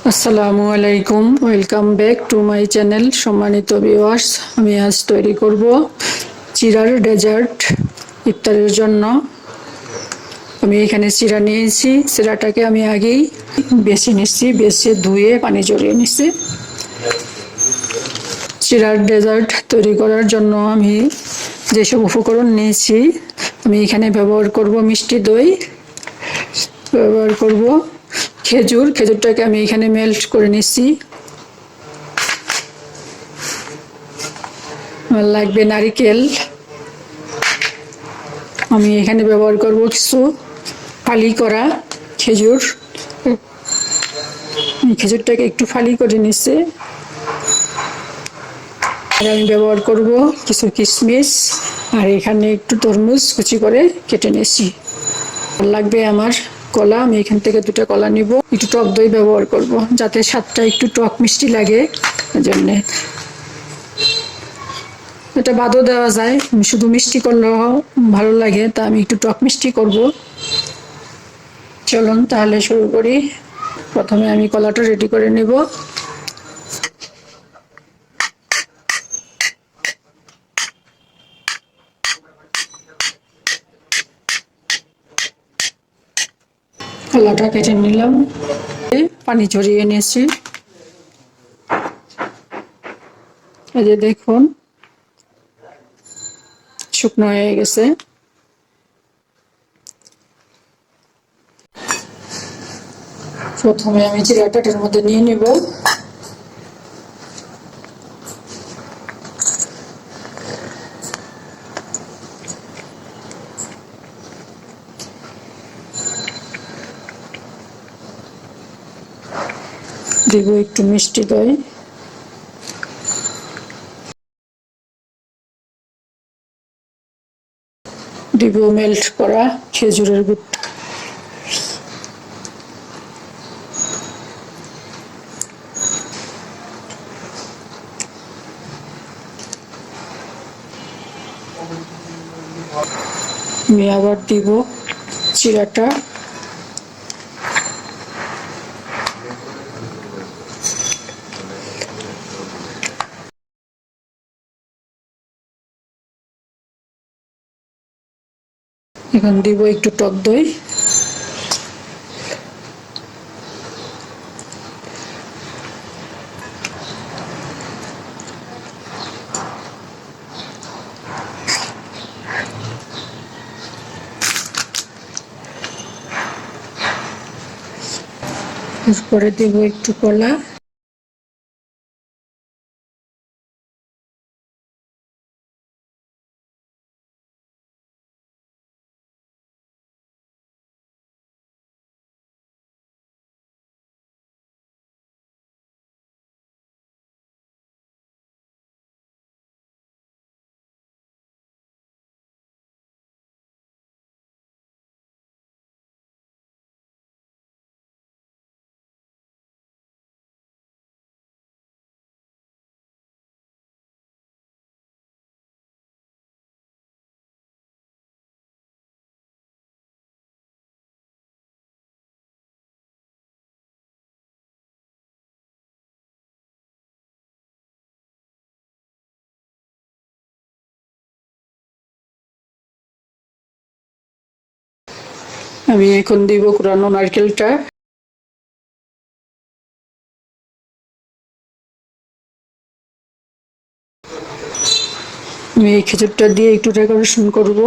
আসসালামু আলাইকুম, welcome back to my channel. সম্মানিত ভিউয়ার্স, আমি আজ তৈরি করব চিড়ার ডেজার্ট ইফতারের জন্য। আমি এখানে চিড়া নিয়েছি। চিড়াটাকে আমি আগেই বেছে নিচ্ছি, বেছে ধুয়ে পানি ঝরিয়ে নিচ্ছি। চিড়ার ডেজার্ট তৈরি করার জন্য আমি যেসব উপকরণ নিয়েছি, আমি এখানে ব্যবহার করব মিষ্টি দই, ব্যবহার করব খেজুরটাকে আমি এখানে মেল্ট করে নিচ্ছি। আমার লাগবে নারিকেল। আমি এখানে ব্যবহার করব কিছু ফালি করা খেজুর। খেজুরটাকে একটু ফালি করে নিচ্ছে। আর আমি ব্যবহার করব কিছু কিশমিশ, আর এখানে একটু তরমুজ কুচি করে কেটে নিয়েছি। লাগবে আমার কলা। আমি এখান থেকে 2টা কলা নিব। একটু টক দই ব্যবহার করব যাতে স্বাদটা একটু টক মিষ্টি লাগে, এজন্যে। এটা বাদও দেওয়া যায়, শুধু মিষ্টি করলেও ভালো লাগে, তা আমি একটু টক মিষ্টি করব। চলুন তাহলে শুরু করি। প্রথমে আমি কলাটা রেডি করে নেব। কলাটা কেটে নিলাম, পানি ঝরিয়ে নিয়েছি। এই যে দেখুন, শুকনো হয়ে গেছে। প্রথমে আমি চিড়াটা এর মধ্যে নিয়ে নিব। দিব একটু মিষ্টি দই, দিব মেল্ট করা খেজুরের গুড়, আমি আবার দিব চিড়াটা। এখন দিব একটু টক দই। এরপরে দেব একটু কলা। আমি এখন দিব কুড়ানো নারকেলটা। আমি এই খেজুরটা দিয়ে একটু ডেকোরেশন করব।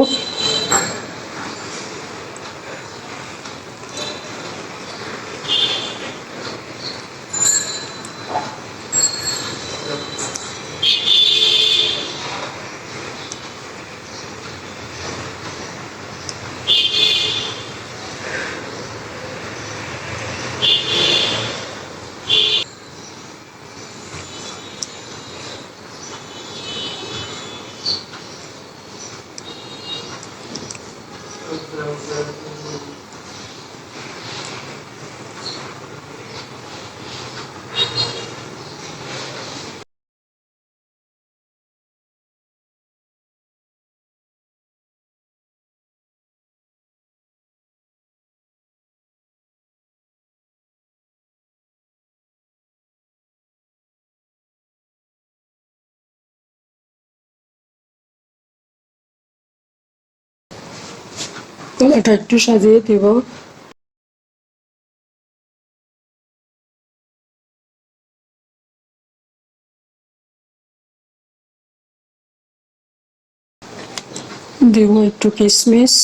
কলাটা একটু সাজিয়ে দিব। দিব একটু কিশমিশ,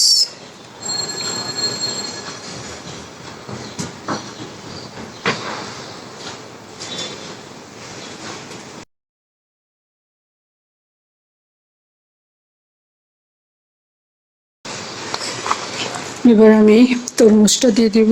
এবার আমি তরমুজটা দিয়ে দিব।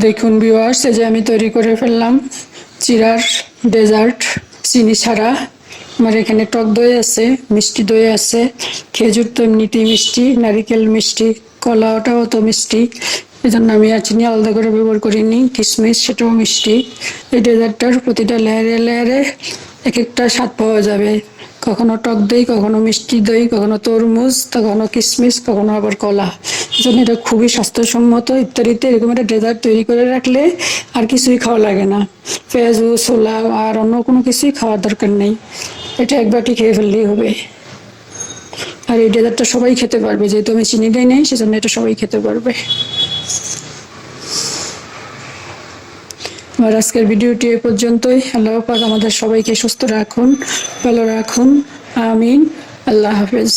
দেখুন ভিউয়ার্স, এই যে আমি তৈরি করে ফেললাম চিড়ার ডেজার্ট চিনি ছাড়া। আমার এখানে টক দই আছে, মিষ্টি দই আছে, খেজুর তো এমনিতেই মিষ্টি, নারিকেল মিষ্টি, কলাটাও তো মিষ্টি, এই জন্য আমি আর চিনি আলাদা করে ব্যবহার করিনি। কিশমিশ সেটাও মিষ্টি। এই ডেজার্টটার প্রতিটা লেয়ারে লেয়ারে এক একটা স্বাদ পাওয়া যাবে, কখনো টক দই, কখনো মিষ্টি দই, কখনো তরমুজ, কখনো কিশমিশ, কখনো আবার কলা। এই জন্য এটা খুবই স্বাস্থ্যসম্মত। ইত্যাদিতে এরকম একটা ডেজার্ট তৈরি করে রাখলে আর কিছুই খাওয়া লাগে না, পেঁয়াজু ছোলা আর অন্য কোনো কিছুই খাওয়ার দরকার নেই। এটা এক বাটি খেয়ে ফেললেই হবে। আর এই ডেজার্টটা সবাই খেতে পারবে, যেহেতু আমি চিনি দেই নেই, সেজন্য এটা সবাই খেতে পারবে। আমার আজকের ভিডিওটি এ পর্যন্তই। আল্লাহ পাক আমাদের সবাইকে সুস্থ রাখুন, ভালো রাখুন, আমিন। আল্লাহ হাফেজ।